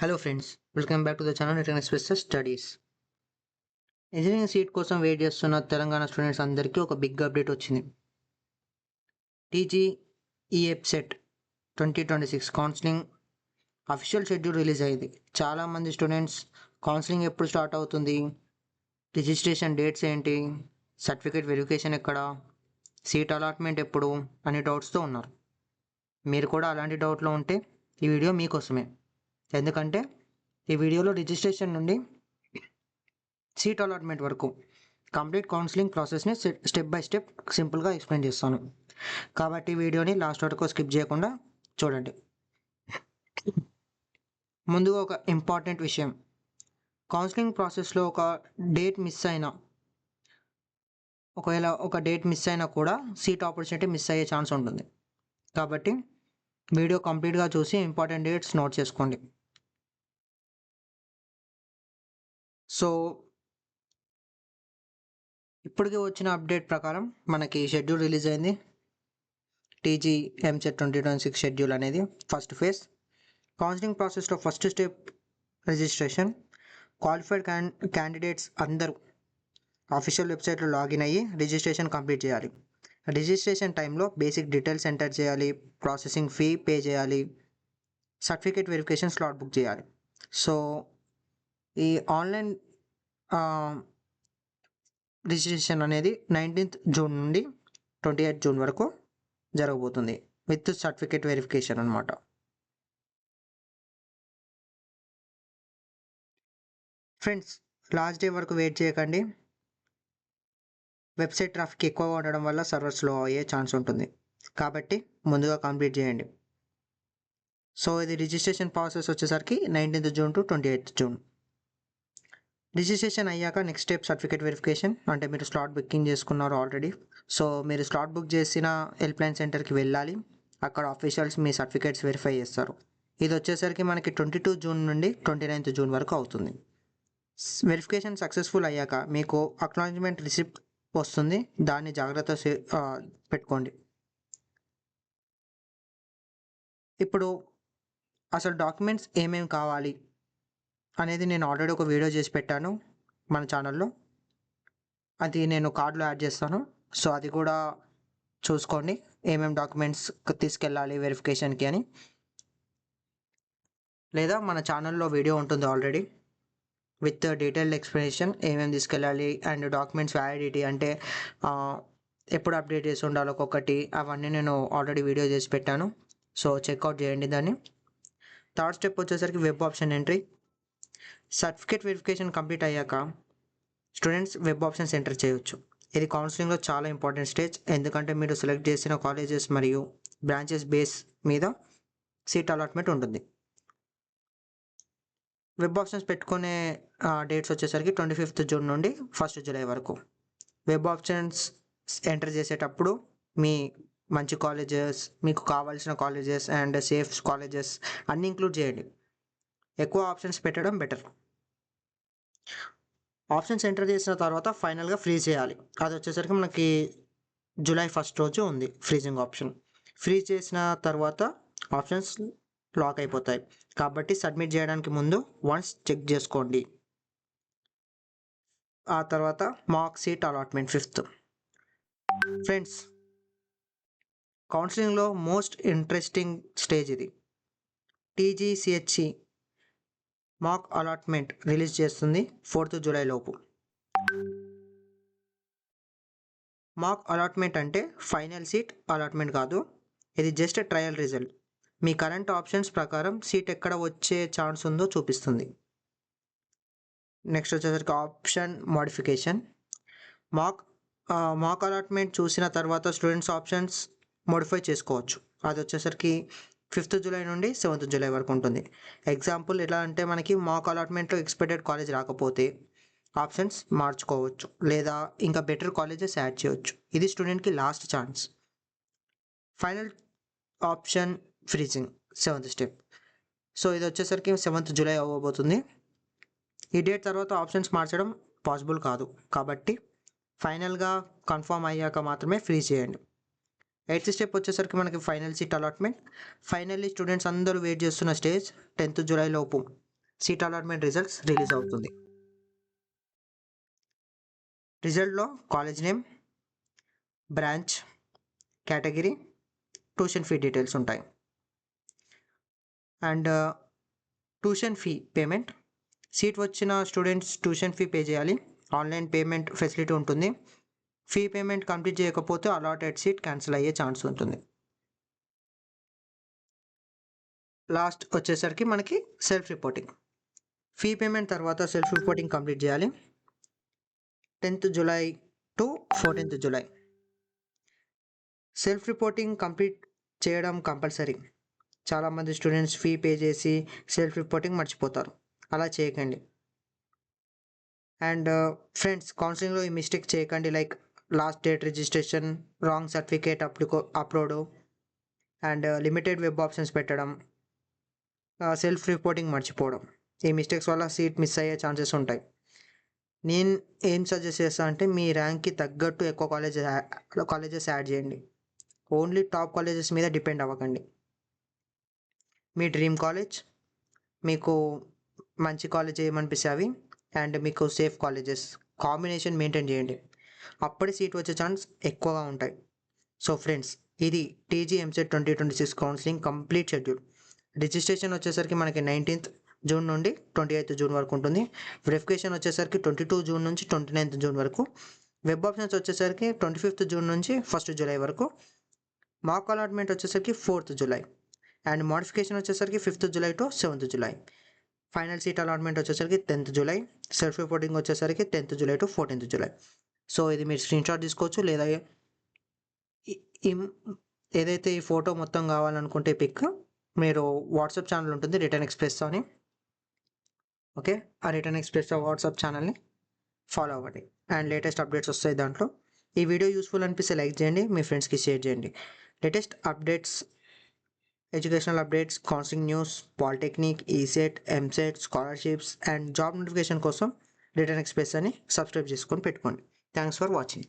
Hello friends, welcome back to the channel return express studies. Engineering seat కోసం wait చేస్తున్న Telangana students అందరికీ ఒక big update వచ్చింది. టీజీఈఎఫ్సెట్ 2026 counselling official schedule release అయ్యింది. చాలామంది స్టూడెంట్స్ కౌన్సిలింగ్ ఎప్పుడు స్టార్ట్ అవుతుంది, రిజిస్ట్రేషన్ డేట్స్ ఏంటి, సర్టిఫికేట్ వెరిఫికేషన్ ఎక్కడ, సీట్ అలాట్మెంట్ ఎప్పుడు అనే డౌట్స్తో ఉన్నారు. మీరు కూడా అలాంటి డౌట్లో ఉంటే ఈ వీడియో మీకోసమే. ఎందుకంటే ఈ వీడియోలో రిజిస్ట్రేషన్ నుండి సీట్ అలాట్మెంట్ వరకు కంప్లీట్ కౌన్సిలింగ్ ప్రాసెస్ని స్టెప్ బై స్టెప్ సింపుల్గా ఎక్స్ప్లెయిన్ చేస్తాను. కాబట్టి వీడియోని లాస్ట్ వరకు స్కిప్ చేయకుండా చూడండి. ముందుగా ఒక ఇంపార్టెంట్ విషయం, కౌన్సిలింగ్ ప్రాసెస్లో ఒకవేళ ఒక డేట్ మిస్ అయినా కూడా సీట్ ఆపర్చునిటీ మిస్ అయ్యే ఛాన్స్ ఉంటుంది. కాబట్టి వీడియో కంప్లీట్గా చూసి ఇంపార్టెంట్ డేట్స్ నోట్ చేసుకోండి. సో ఇప్పటికే వచ్చిన అప్డేట్ ప్రకారం మనకి షెడ్యూల్ రిలీజ్ అయింది. టీజీఎంసెట్ 2026 షెడ్యూల్ అనేది ఫస్ట్ ఫేజ్. కౌన్సిలింగ్ ప్రాసెస్లో first step registration. Qualified candidates అందరూ ఆఫీషియల్ వెబ్సైట్లో లాగిన్ అయ్యి రిజిస్ట్రేషన్ కంప్లీట్ చేయాలి. రిజిస్ట్రేషన్ టైంలో బేసిక్ డీటెయిల్స్ ఎంటర్ చేయాలి, ప్రాసెసింగ్ ఫీ పే చేయాలి, సర్టిఫికేట్ వెరిఫికేషన్ స్లాట్ బుక్ చేయాలి. సో ఈ ఆన్లైన్ రిజిస్ట్రేషన్ అనేది 19th జూన్ నుండి 28th జూన్ వరకు జరగబోతుంది విత్ సర్టిఫికేట్ వెరిఫికేషన్ అనమాట. ఫ్రెండ్స్, లాస్ట్ డే వరకు వెయిట్ చేయకండి. వెబ్సైట్ ట్రాఫిక్ ఎక్కువగా ఉండడం వల్ల సర్వర్ స్లో అయ్యే ఛాన్స్ ఉంటుంది. కాబట్టి ముందుగా కంప్లీట్ చేయండి. సో ఇది రిజిస్ట్రేషన్ ప్రాసెస్ వచ్చేసరికి 19th June to 28th June. Registration అయ్యాక నెక్స్ట్ స్టెప్ సర్టిఫికేట్ వెరిఫికేషన్. అంటే మీరు స్లాట్ బుకింగ్ చేసుకున్నారు ఆల్రెడీ. సో మీరు స్లాట్ బుక్ చేసిన హెల్ప్లైన్ సెంటర్కి వెళ్ళాలి. అక్కడ ఆఫీషియల్స్ మీ సర్టిఫికేట్స్ వెరిఫై చేస్తారు. ఇది వచ్చేసరికి మనకి 22 జూన్ నుండి 29th జూన్ వరకు అవుతుంది. వెరిఫికేషన్ సక్సెస్ఫుల్ అయ్యాక మీకు అక్నాలెడ్జ్మెంట్ రిసిప్ట్ వస్తుంది. దాన్ని జాగ్రత్త పెట్టుకోండి. ఇప్పుడు అసలు డాక్యుమెంట్స్ ఏమేమి కావాలి అనేది నేను ఆల్రెడీ ఒక వీడియో చేసి పెట్టాను మన ఛానల్లో. అది నేను కార్డులో యాడ్ చేస్తాను. సో అది కూడా చూసుకోండి, ఏమేమి డాక్యుమెంట్స్ తీసుకెళ్ళాలి వెరిఫికేషన్కి అని. లేదా మన ఛానల్లో వీడియో ఉంటుంది ఆల్రెడీ విత్ డీటెయిల్డ్ ఎక్స్ప్లెనేషన్ ఏమేమి తీసుకెళ్ళాలి అండ్ డాక్యుమెంట్స్ వ్యాలిడిటీ అంటే ఎప్పుడు అప్డేట్ చేసి ఉండాలి ఒక్కొక్కటి, అవన్నీ నేను ఆల్రెడీ వీడియో చేసి పెట్టాను. సో చెక్అవుట్ చేయండి దాన్ని. థర్డ్ స్టెప్ వచ్చేసరికి web option entry. Certificate verification complete అయ్యాక స్టూడెంట్స్ వెబ్ ఆప్షన్స్ ఎంటర్ చేయొచ్చు. ఇది కౌన్సిలింగ్లో చాలా ఇంపార్టెంట్ స్టేజ్, ఎందుకంటే మీరు సెలెక్ట్ చేసిన కాలేజెస్ మరియు బ్రాంచెస్ బేస్ మీద సీట్ అలాట్మెంట్ ఉంటుంది. వెబ్ ఆప్షన్స్ పెట్టుకునే డేట్స్ వచ్చేసరికి 25th జూన్ నుండి 1st జూలై వరకు. వెబ్ ఆప్షన్స్ ఎంటర్ చేసేటప్పుడు మీ మంచి కాలేజెస్, మీకు కావాల్సిన కాలేజెస్ అండ్ సేఫ్ కాలేజెస్ అన్నీ ఇంక్లూడ్ చేయండి. ఎక్కువ ఆప్షన్స్ పెట్టడం బెటర్. ఆప్షన్స్ ఎంటర్ చేసిన తర్వాత ఫైనల్గా ఫ్రీజ్ చేయాలి. అది వచ్చేసరికి మనకి జూలై 1st రోజు ఉంది ఫ్రీజింగ్ ఆప్షన్. ఫ్రీజ్ చేసిన తర్వాత ఆప్షన్స్ లాక్ అయిపోతాయి. కాబట్టి సబ్మిట్ చేయడానికి ముందు వన్స్ చెక్ చేసుకోండి. ఆ తర్వాత మాక్ సీట్ అలాట్మెంట్ 5th. ఫ్రెండ్స్, కౌన్సిలింగ్లో మోస్ట్ ఇంట్రెస్టింగ్ స్టేజ్ ఇది. టీజీసీహెచ్సి మాక్ అలాట్మెంట్ రిలీజ్ చేస్తుంది 4th జూలై లోపు. మాక్ అలాట్మెంట్ అంటే ఫైనల్ సీట్ అలాట్మెంట్ కాదు, ఇది జస్ట్ ట్రయల్ రిజల్ట్. మీ కరెంట్ ఆప్షన్స్ ప్రకారం సీట్ ఎక్కడ వచ్చే ఛాన్స్ ఉందో చూపిస్తుంది. నెక్స్ట్ వచ్చేసరికి ఆప్షన్ మోడిఫికేషన్. మాక్ అలాట్మెంట్ చూసిన తర్వాత స్టూడెంట్స్ ఆప్షన్స్ మోడిఫై చేసుకోవచ్చు. అది వచ్చేసరికి 5th జూలై నుండి 7th జూలై వరకు ఉంటుంది. ఎగ్జాంపుల్ ఎలా అంటే మనకి మాక్ అలాట్మెంట్లో ఎక్స్పెక్టెడ్ కాలేజ్ రాకపోతే ఆప్షన్స్ మార్చుకోవచ్చు, లేదా ఇంకా బెటర్ కాలేజెస్ యాడ్ చేయవచ్చు. ఇది స్టూడెంట్కి last chance. Final option freezing 7th step. So ఇది వచ్చేసరికి 7th జూలై అవ్వబోతుంది. ఈ డేట్ తర్వాత ఆప్షన్స్ మార్చడం పాసిబుల్ కాదు, కాబట్టి ఫైనల్గా కన్ఫర్మ్ అయ్యాక మాత్రమే ఫ్రీజ్ చేయండి. 8th స్టెప్ వచ్చేసరికి మనకి final seat allotment. Finally students అందరూ వెయిట్ చేస్తున్న స్టేజ్ 10th జూలై లోపు సీట్ అలాట్మెంట్ రిజల్ట్స్ రిలీజ్ అవుతుంది. రిజల్ట్లో college name, branch, category, tuition fee details ఉంటాయి. And tuition fee payment, seat వచ్చిన స్టూడెంట్స్ ట్యూషన్ ఫీ పే చేయాలి. ఆన్లైన్ పేమెంట్ ఫెసిలిటీ ఉంటుంది. Fee payment complete చేయకపోతే అలాటెడ్ సీట్ క్యాన్సిల్ అయ్యే chance ఉంటుంది. లాస్ట్ వచ్చేసరికి మనకి సెల్ఫ్ రిపోర్టింగ్. ఫీ పేమెంట్ తర్వాత సెల్ఫ్ రిపోర్టింగ్ కంప్లీట్ చేయాలి. 10th July to 14th July. Self reporting complete చేయడం కంపల్సరీ. చాలామంది స్టూడెంట్స్ ఫీ పే చేసి సెల్ఫ్ రిపోర్టింగ్ మర్చిపోతారు. అలా చేయకండి. అండ్ ఫ్రెండ్స్, కౌన్సిలింగ్లో ఈ మిస్టేక్ చేయకండి. Like last date registration, wrong certificate upload, and limited web options పెట్టడం, సెల్ఫ్ రిపోర్టింగ్ మర్చిపోవడం. ఈ మిస్టేక్స్ వల్ల సీట్ మిస్ అయ్యే ఛాన్సెస్ ఉంటాయి. నేను ఏం సజెస్ట్ చేస్తాను అంటే మీ ర్యాంక్కి తగ్గట్టు ఎక్కువ కాలేజెస్ యాడ్ చేయండి. ఓన్లీ టాప్ కాలేజెస్ మీద డిపెండ్ అవ్వకండి. మీ డ్రీమ్ కాలేజ్, మీకు మంచి కాలేజ్ ఏమనిపిస్తే అవి, అండ్ మీకు సేఫ్ కాలేజెస్ కాంబినేషన్ మెయింటైన్ చేయండి. అప్పుడే సీట్ వచ్చే ఛాన్స్ ఎక్కువగా ఉంటాయి. సో ఫ్రెండ్స్, ఇది TG EAMCET 2026 counselling complete schedule. Registration వచ్చేసరికి మనకి 19th జూన్ నుండి 28th జూన్ వరకు ఉంటుంది. వెరిఫికేషన్ వచ్చేసరికి 22 జూన్ నుంచి 29th జూన్ వరకు. వెబ్ ఆప్షన్స్ వచ్చేసరికి 25th జూన్ నుంచి 1st జూలై వరకు. మాక్ అలాట్మెంట్ వచ్చేసరికి 4th జూలై. అండ్ మోడిఫికేషన్ వచ్చేసరికి 5th July to 7th July. Final seat allotment వచ్చేసరికి 10th జూలై. సెల్ఫ్ రిపోర్టింగ్ వచ్చేసరికి 10th July to 14th July. So ఇది మీరు స్క్రీన్ షాట్ తీసుకోవచ్చు, లేదా ఏదైతే ఈ ఫోటో మొత్తం కావాలనుకుంటే పిక్ మీరు వాట్సాప్ ఛానల్ ఉంటుంది రిటర్న్ ఎక్స్ప్రెస్ అని. ఓకే, ఆ రిటర్న్ ఎక్స్ప్రెస్ వాట్సాప్ ఛానల్ని ఫాలో అవ్వండి. అండ్ లేటెస్ట్ అప్డేట్స్ వస్తాయి దాంట్లో. ఈ వీడియో యూస్ఫుల్ అనిపిస్తే లైక్ చేయండి, మీ ఫ్రెండ్స్కి షేర్ చేయండి. Latest updates, educational updates, counselling news, polytechnic, ECET, EAMCET, scholarships and job notification కోసం రిటర్న్ ఎక్స్ప్రెస్ అని సబ్స్క్రైబ్ చేసుకొని పెట్టుకోండి. Thanks for watching.